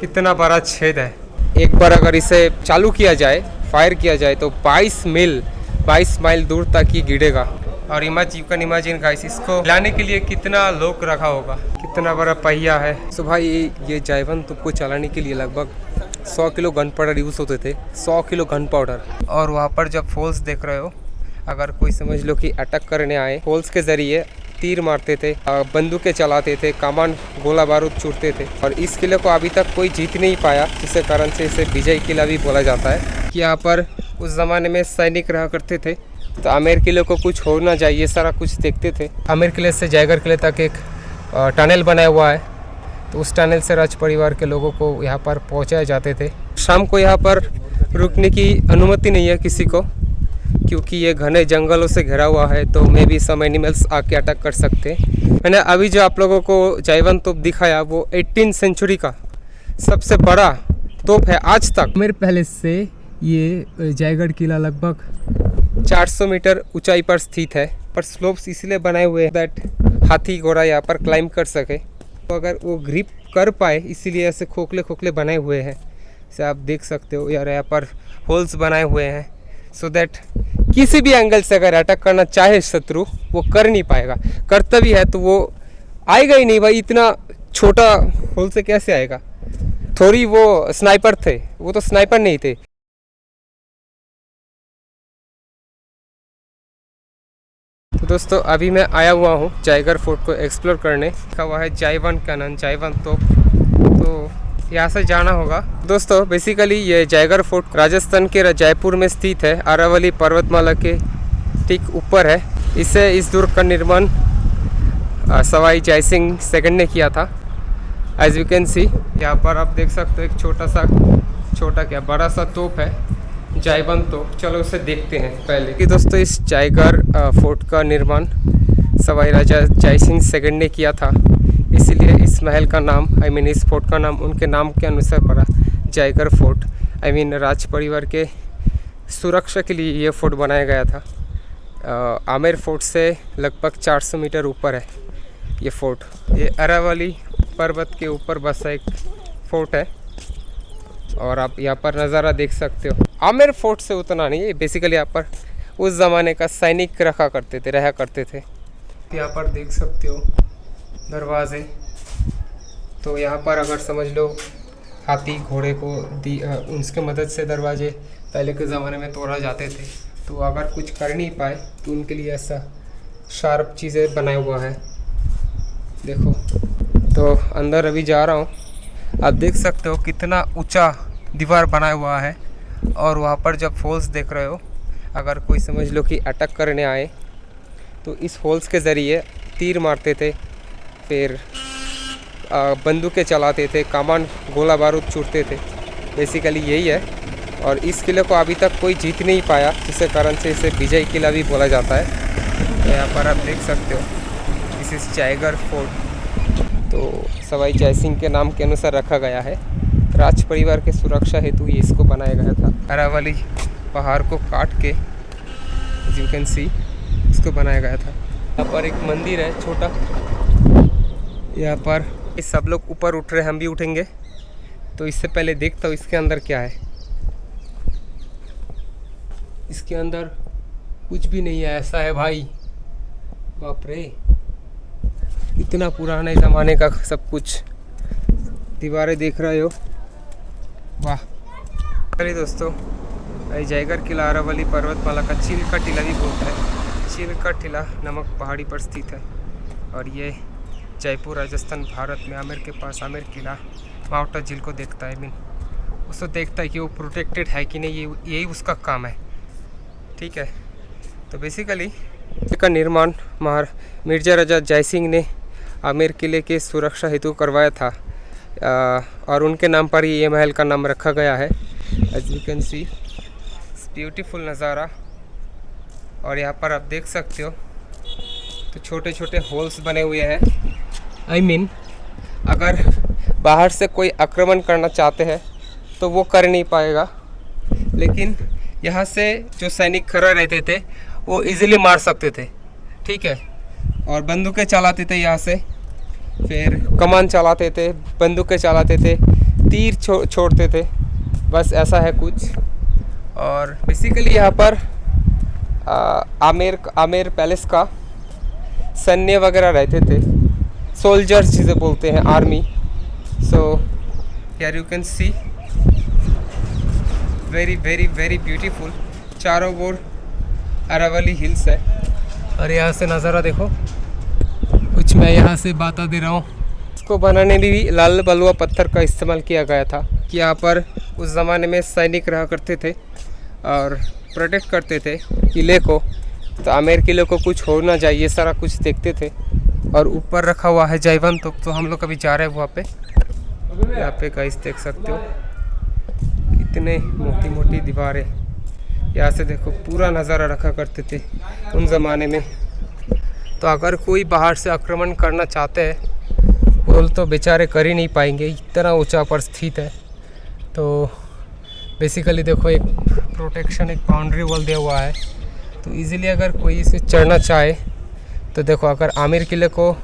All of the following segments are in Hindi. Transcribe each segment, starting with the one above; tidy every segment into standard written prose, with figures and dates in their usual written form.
कितना बड़ा छेद है। एक बार अगर इसे चालू किया जाए, फायर किया जाए तो 22 माइल दूर तक ही गिरेगा। और यू कैन इमेजिन गाइस, इसको लाने के लिए कितना लोग रखा होगा, कितना बड़ा पहिया है। तो भाई ये जाइवन तुम को चलाने के लिए लगभग 100 किलो गन पाउडर यूज़ होते थे, 100 किलो गन पाउडर। और वहाँ पर जब फॉल्स देख रहे हो, अगर कोई समझ लो कि अटैक करने आए, फॉल्स के ज़रिए तीर मारते थे, बंदूकें चलाते थे, कमान गोला बारूद छूटते थे। और इस किले को अभी तक कोई जीत नहीं पाया, जिसके कारण से इसे विजय किला भी बोला जाता है। कि यहाँ पर उस ज़माने में सैनिक रहा करते थे, तो आमेर किले को कुछ हो ना जाए ये सारा कुछ देखते थे। आमेर किले से जयगढ़ किले तक एक टनल बनाया हुआ है, तो उस टनल से राज परिवार के लोगों को यहाँ पर पहुँचाए जाते थे। शाम को यहाँ पर रुकने की अनुमति नहीं है किसी को, क्योंकि ये घने जंगलों से घिरा हुआ है, तो मे भी सम एनिमल्स आके अटैक कर सकते हैं। मैंने अभी जो आप लोगों को जाइवन तोप दिखाया, वो 18वीं सेंचुरी का सबसे बड़ा तोप है आज तक। आमेर पैलेस से ये जयगढ़ किला लगभग 400 मीटर ऊंचाई पर स्थित है, पर स्लोप्स इसलिए बनाए हुए हैं दैट हाथी घोड़ा यहाँ पर क्लाइंब कर सके, तो अगर वो ग्रिप कर पाए, इसीलिए ऐसे खोखले खोखले बनाए हुए हैं। जैसे आप देख सकते हो यार, यहाँ पर होल्स बनाए हुए हैं, सो दैट किसी भी एंगल से अगर अटैक करना चाहे शत्रु, वो कर नहीं पाएगा। करता भी है तो वो आएगा ही नहीं भाई, इतना छोटा होल से कैसे आएगा। थोड़ी वो स्नाइपर थे, वो तो स्नाइपर नहीं थे। तो दोस्तों अभी मैं आया हुआ हूँ जयगढ़ फोर्ट को एक्सप्लोर करने। लिखा हुआ है जाइवन कैनन, जाइवन तोप, तो यहाँ से जाना होगा। दोस्तों बेसिकली ये जयगढ़ फोर्ट राजस्थान के जयपुर में स्थित है, अरावली पर्वतमाला के ठीक ऊपर है। इस दुर्ग का निर्माण सवाई जय सिंह सेकंड ने किया था। एज यू कैन सी यहाँ पर आप देख सकते हो एक बड़ा सा तोप है, जाइवन तोप। चलो उसे देखते हैं पहले कि दोस्तों इस जयगढ़ फोर्ट का निर्माण सवाई राजा जय सिंह सेकंड ने किया था, इसीलिए इस महल का नाम इस फोर्ट का नाम उनके नाम के अनुसार पड़ा, जयगढ़ फोर्ट। राज परिवार के सुरक्षा के लिए ये फोर्ट बनाया गया था। आमेर फोर्ट से लगभग 400 मीटर ऊपर है ये फोर्ट। ये अरावली पर्वत के ऊपर बसा एक फोर्ट है, और आप यहाँ पर नज़ारा देख सकते हो। आमेर फोर्ट से उतना नहीं है, बेसिकली यहाँ पर उस ज़माने का सैनिक रहा करते थे। यहाँ पर देख सकते हो दरवाजे, तो यहाँ पर अगर समझ लो हाथी घोड़े को उनके मदद से दरवाजे पहले के ज़माने में तोड़ा जाते थे, तो अगर कुछ कर नहीं पाए तो उनके लिए ऐसा शार्प चीज़ें बनाया हुआ है। देखो, तो अंदर अभी जा रहा हूँ, आप देख सकते हो कितना ऊंचा दीवार बनाया हुआ है। और वहाँ पर जब फॉल्स देख रहे हो, अगर कोई समझ लो कि अटैक करने आए, तो इस होल्स के ज़रिए तीर मारते थे, फिर बंदूकें चलाते थे, कमान गोला बारूद छूटते थे। बेसिकली यही है, और इस किले को अभी तक कोई जीत नहीं पाया, जिसके कारण से इसे विजय किला भी बोला जाता है। तो यहाँ पर आप देख सकते हो इस जयगढ़ फोर्ट तो सवाई जय सिंह के नाम के अनुसार रखा गया है। राज परिवार के सुरक्षा हेतु ये इसको बनाया गया था। अरावली पहाड़ को काट के यू कैन सी इसको बनाया गया था। यहाँ पर एक मंदिर है छोटा, यहाँ पर सब लोग ऊपर उठ रहे हैं, हम भी उठेंगे। तो इससे पहले देखता हूँ इसके अंदर क्या है। इसके अंदर कुछ भी नहीं है, ऐसा है भाई, बाप रे, इतना पुराने ज़माने का सब कुछ। दीवारें देख रहे हो, वाह। अरे दोस्तों, जयगढ़ किला अरावली पर्वतमाला का चिल्का टीला भी बोलता है। चिल्का टीला नमक पहाड़ी पर स्थित है, और ये जयपुर राजस्थान भारत में आमेर के पास आमेर किला माउंटा झील को देखता है। उसको देखता है कि वो प्रोटेक्टेड है कि नहीं, यही उसका काम है। ठीक है, तो बेसिकली का निर्माण मिर्जा राजा जय सिंह ने आमेर किले के सुरक्षा हेतु करवाया था, और उनके नाम पर ही ये महल का नाम रखा गया है। As you can see beautiful नज़ारा। और यहाँ पर आप देख सकते हो तो छोटे छोटे होल्स बने हुए हैं। अगर बाहर से कोई आक्रमण करना चाहते हैं तो वो कर नहीं पाएगा, लेकिन यहाँ से जो सैनिक खड़े रहते थे वो इजीली मार सकते थे। ठीक है, और बंदूकें चलाते थे यहाँ से, फिर कमान चलाते थे, बंदूकें चलाते थे, तीर छोड़ते थे, बस ऐसा है कुछ। और बेसिकली यहाँ पर आमेर पैलेस का सैन्य वगैरह रहते थे, सोल्जर्स जिसे बोलते हैं, army. So here you can see very very very beautiful. चारों ओर अरावली हिल्स है और यहाँ से नज़ारा देखो। कुछ मैं यहाँ से बता दे रहा हूँ। इसको बनाने में भी लाल बलुआ पत्थर का इस्तेमाल किया गया था कि यहाँ पर उस ज़माने में सैनिक रहा करते थे और प्रोटेक्ट करते थे किले को, तो आमेर किले को कुछ हो ना जाए ये सारा कुछ देखते थे। और ऊपर रखा हुआ है जाइवन तोप, तो हम लोग अभी जा रहे हैं वहाँ पे। यहाँ पे गाइस देख सकते हो कितने मोटी मोटी दीवारें। यहाँ से देखो पूरा नज़ारा रखा करते थे उन ज़माने में। तो अगर कोई बाहर से आक्रमण करना चाहते हैं वो तो बेचारे कर ही नहीं पाएंगे, इतना ऊंचा पर स्थित है। तो बेसिकली देखो एक प्रोटेक्शन, एक बाउंड्री वॉल दिया हुआ है, तो इजीली अगर कोई इसे चढ़ना चाहे तो देखो अगर आमेर किले को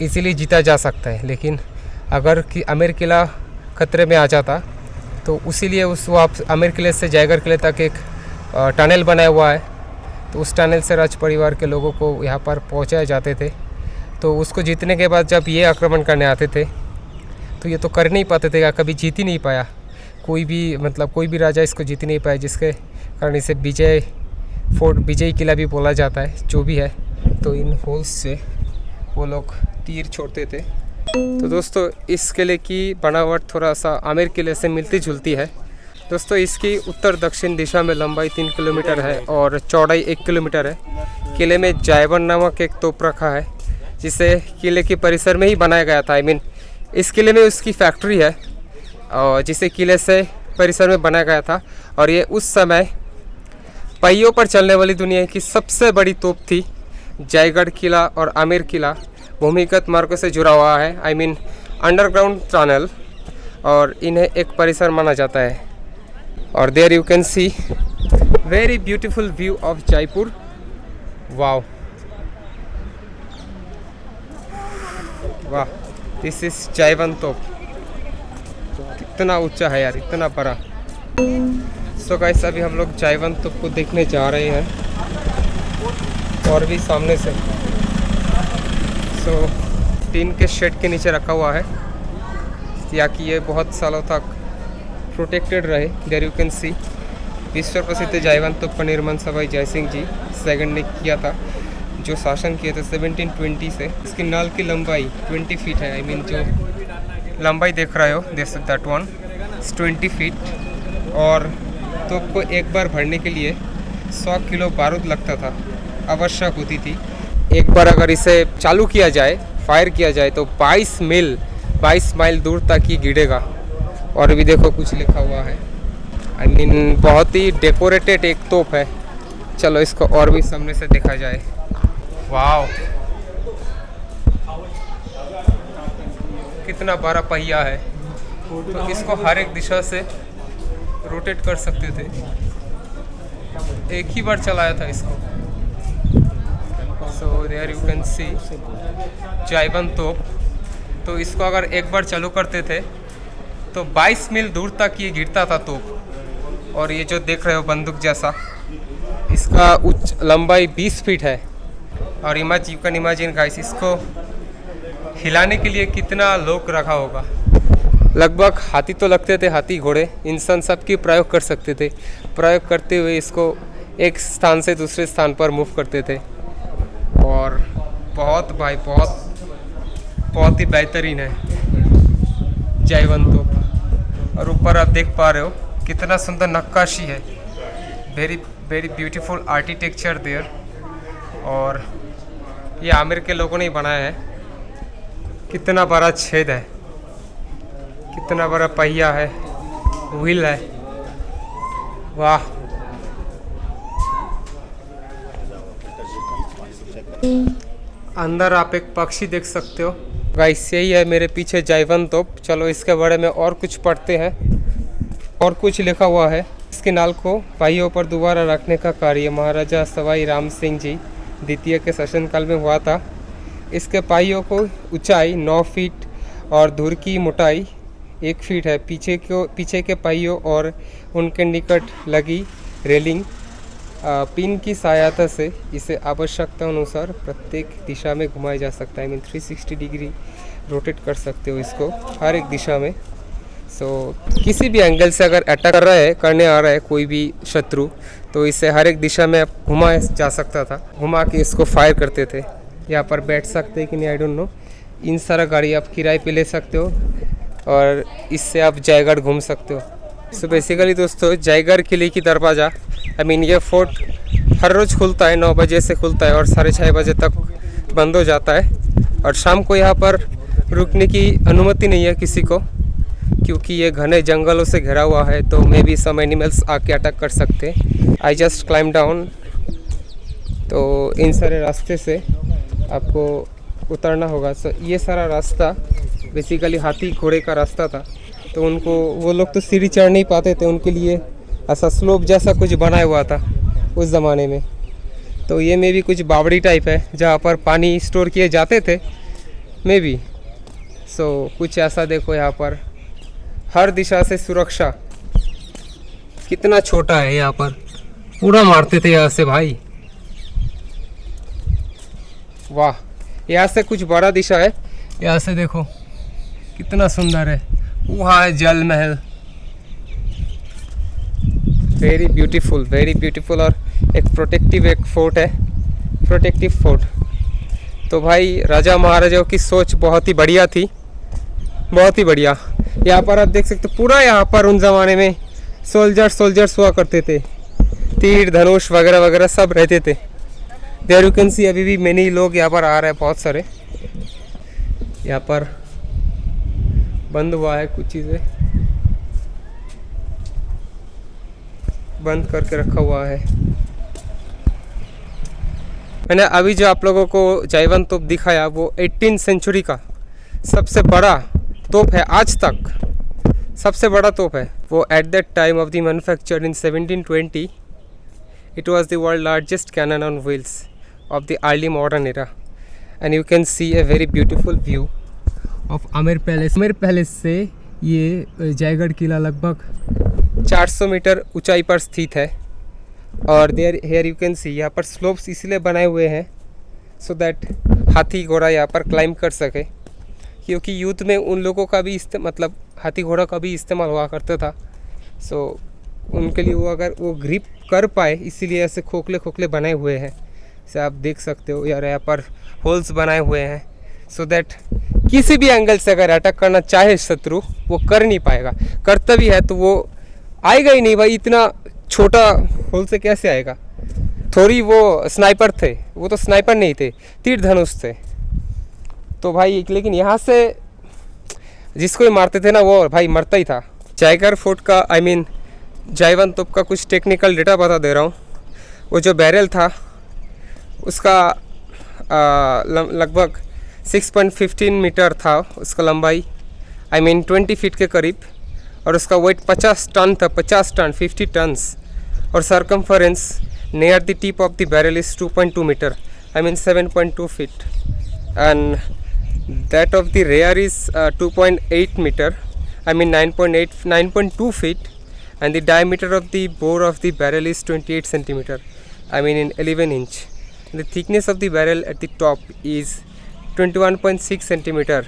इजीली जीता जा सकता है। लेकिन अगर कि आमेर किला खतरे में आ जाता तो उसीलिए उस आमेर किले से जयगढ़ किले तक एक टनल बनाया हुआ है, तो उस टनल से राज परिवार के लोगों को यहाँ पर पहुँचाए जाते थे। तो उसको जीतने के बाद जब ये आक्रमण करने आते थे तो ये तो कर नहीं पाते थे, या कभी जीत ही नहीं पाया कोई भी, मतलब कोई भी राजा इसको जीत नहीं पाया, जिसके कारण इसे विजय फोर्ट, विजयी किला भी बोला जाता है, जो भी है। तो इन होल्स से वो लोग तीर छोड़ते थे। तो दोस्तों इस किले की बनावट थोड़ा सा आमेर किले से मिलती जुलती है। दोस्तों इसकी उत्तर दक्षिण दिशा में लंबाई 3 किलोमीटर है और चौड़ाई 1 किलोमीटर है। किले में जायवन नामक एक तोप रखा है जिसे किले के परिसर में ही बनाया गया था। इस किले में उसकी फैक्ट्री है और जिसे किले से परिसर में बनाया गया था। और ये उस समय पहियों पर चलने वाली दुनिया की सबसे बड़ी तोप थी। जयगढ़ किला और आमेर किला भूमिगत मार्गों से जुड़ा हुआ है, अंडरग्राउंड टनल, और इन्हें एक परिसर माना जाता है। और there you can see very beautiful view of Jaipur. Wow वाह, दिस इज जाइवन तोप। कितना ऊंचा है यार, इतना बड़ा। सो गाइस अभी हम लोग जाइवन तोप को देखने जा रहे हैं और भी सामने से। सो टीन के शेड के नीचे रखा हुआ है ताकि ये बहुत सालों तक प्रोटेक्टेड रहे। देयर यू कैन सी विश्व प्रसिद्ध जाइवन तोप का निर्माण सवाई जयसिंह जी सेकंड ने किया था, जो शासन किए थे 1720 से। इसकी नाल की लंबाई 20 फीट है। जो लंबाई देख रहे हो, दैट वन 20 फीट। और तोप को एक बार भरने के लिए 100 किलो बारूद लगता था, आवश्यक होती थी। एक बार अगर इसे चालू किया जाए, फायर किया जाए, तो 22 माइल दूर तक ही गिरेगा। और भी देखो कुछ लिखा हुआ है। बहुत ही डेकोरेटेड एक तोप है। चलो इसको और भी सामने से देखा जाए। वाओ, कितना बड़ा पहिया है। तो इसको हर एक दिशा से रोटेट कर सकते थे। एक ही बार चलाया था इसको। So there you can see given top. तो इसको अगर एक बार चालू करते थे तो 22 मील दूर तक ये गिरता था तोप। और ये जो देख रहे हो बंदूक जैसा, इसका उच्च लंबाई 20 फीट है। और यू कैन इमेजिन गाइस, इसको हिलाने के लिए कितना लोग रखा होगा। लगभग हाथी तो लगते थे, हाथी घोड़े इंसान सबकी प्रयोग कर सकते थे। प्रयोग करते हुए इसको एक स्थान से दूसरे स्थान पर मूव करते थे। और बहुत ही बेहतरीन है जाइवन तोप। और ऊपर आप देख पा रहे हो कितना सुंदर नक्काशी है। Very very beautiful architecture there. और ये आमेर के लोगों ने बनाया है। कितना बड़ा छेद है, कितना बड़ा पहिया है, व्हील है। वाह, अंदर आप एक पक्षी देख सकते हो। गाइस यही है मेरे पीछे जाइवन तोप। चलो इसके बारे में और कुछ पढ़ते हैं। और कुछ लिखा हुआ है। इसके नाल को पहियों पर दोबारा रखने का कार्य महाराजा सवाई राम सिंह जी द्वितीय के शासनकाल में हुआ था। इसके पहियों को ऊंचाई 9 फीट और धुर की मोटाई 1 फीट है। पीछे के पहियों और उनके निकट लगी रेलिंग पिन की सहायता से इसे आवश्यकता अनुसार प्रत्येक दिशा में घुमाया जा सकता है। 360 डिग्री रोटेट कर सकते हो इसको हर एक दिशा में। किसी भी एंगल से अगर अटैक करने आ रहा है कोई भी शत्रु, तो इसे हर एक दिशा में घुमाया जा सकता था। घुमा के इसको फायर करते थे। यहाँ पर बैठ सकते हैं कि नहीं आई डोंट नो। इन सारा गाड़ी आप किराए पे ले सकते हो और इससे आप जयगढ़ घूम सकते हो। बेसिकली दोस्तों, जयगढ़ किले की दरवाज़ा ये फोर्ट हर रोज़ खुलता है, 9 बजे से खुलता है और 6:30 बजे तक बंद हो जाता है। और शाम को यहाँ पर रुकने की अनुमति नहीं है किसी को, क्योंकि ये घने जंगलों से घिरा हुआ है, तो मे बी सम एनिमल्स आके अटैक कर सकते हैं। I just climb down. तो इन सारे रास्ते से आपको उतरना होगा। ये सारा रास्ता बेसिकली हाथी घोड़े का रास्ता था, तो वो लोग तो सीढ़ी चढ़ नहीं पाते थे, उनके लिए ऐसा स्लोप जैसा कुछ बनाया हुआ था उस ज़माने में। तो ये में भी कुछ बावड़ी टाइप है जहाँ पर पानी स्टोर किए जाते थे मे बी। कुछ ऐसा देखो यहाँ पर हर दिशा से सुरक्षा। कितना छोटा है यहाँ पर, पूरा मारते थे यहाँ से भाई। वाह, यहाँ से कुछ बड़ा दिशा है। यहाँ से देखो कितना सुंदर है। वहाँ है जल महल, वेरी ब्यूटीफुल। और एक फोर्ट है, प्रोटेक्टिव फोर्ट। तो भाई राजा महाराजाओं की सोच बहुत ही बढ़िया थी, बहुत ही बढ़िया। यहाँ पर आप देख सकते हो पूरा, यहाँ पर उन ज़माने में सोल्जर्स हुआ करते थे, तीर धनुष वगैरह वगैरह सब रहते थे। देयर यू कैन सी अभी भी मैनी लोग यहाँ पर आ रहे हैं, बहुत सारे। यहाँ पर बंद हुआ है, कुछ चीज़ें बंद करके रखा हुआ है। मैंने अभी जो आप लोगों को जायवन तोप दिखाया वो 18th सेंचुरी का सबसे बड़ा तोप है, आज तक सबसे बड़ा तोप है वो। At that time of the manufactured in 1720 it was the world largest cannon on wheels of the early modern era. And you can see a very beautiful view of Amer palace. Amer palace से ये जयगढ़ किला लगभग 400 मीटर ऊंचाई पर स्थित है। और हेयर यू कैन सी यहाँ पर स्लोप्स इसलिए बनाए हुए हैं सो दैट हाथी घोड़ा यहाँ पर क्लाइंब कर सके, क्योंकि युद्ध में उन लोगों का भी मतलब हाथी घोड़ा का भी इस्तेमाल हुआ करता था। उनके लिए वो अगर वो ग्रिप कर पाए, इसीलिए ऐसे खोखले बनाए हुए हैं। जैसे आप देख सकते हो यार, यहाँ पर होल्स बनाए हुए हैं सो दैट किसी भी एंगल से अगर अटैक करना चाहे शत्रु, वो कर नहीं पाएगा। करता भी है तो वो आएगा ही नहीं भाई, इतना छोटा होल से कैसे आएगा। थोड़ी वो स्नाइपर थे, वो तो स्नाइपर नहीं थे, तीर धनुष थे। तो भाई लेकिन यहाँ से जिसको ही मारते थे ना, वो भाई मरता ही था। जयगढ़ फोर्ट का जायवन तोप का कुछ टेक्निकल डेटा बता दे रहा हूँ। वो जो बैरल था उसका लगभग 6.15 मीटर था उसका लंबाई, 20 फीट के करीब। और उसका वेट 50 टन था, 50 टन 50 टन्स। और circumference near the tip of the barrel is 2.2 metre, 7.2 feet. And that of the rear is 2.8 metre, 9.2 feet. And the diameter of the bore of the barrel is 28 centimeter, in 11 inch. And the thickness of the barrel at the top is 21.6 centimeter.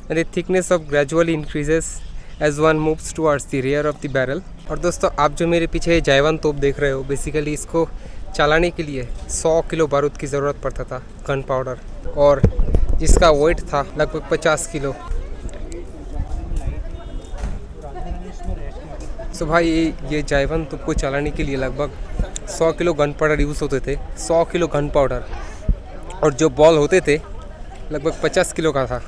And the thickness of gradually increases as one moves towards the rear of the barrel. और दोस्तों, आप जो मेरे पीछे जायवन तोप देख रहे हो, बेसिकली इसको चलाने के लिए 100 किलो बारूद की ज़रूरत पड़ता था, गन पाउडर, और जिसका वेट था लगभग 50 किलो। सो भाई ये जायवन तोप को चलाने के लिए लगभग 100 किलो गन पाउडर यूज़ होते थे, 100 किलो गन पाउडर। और जो बॉल होते थे लगभग 50 किलो का था।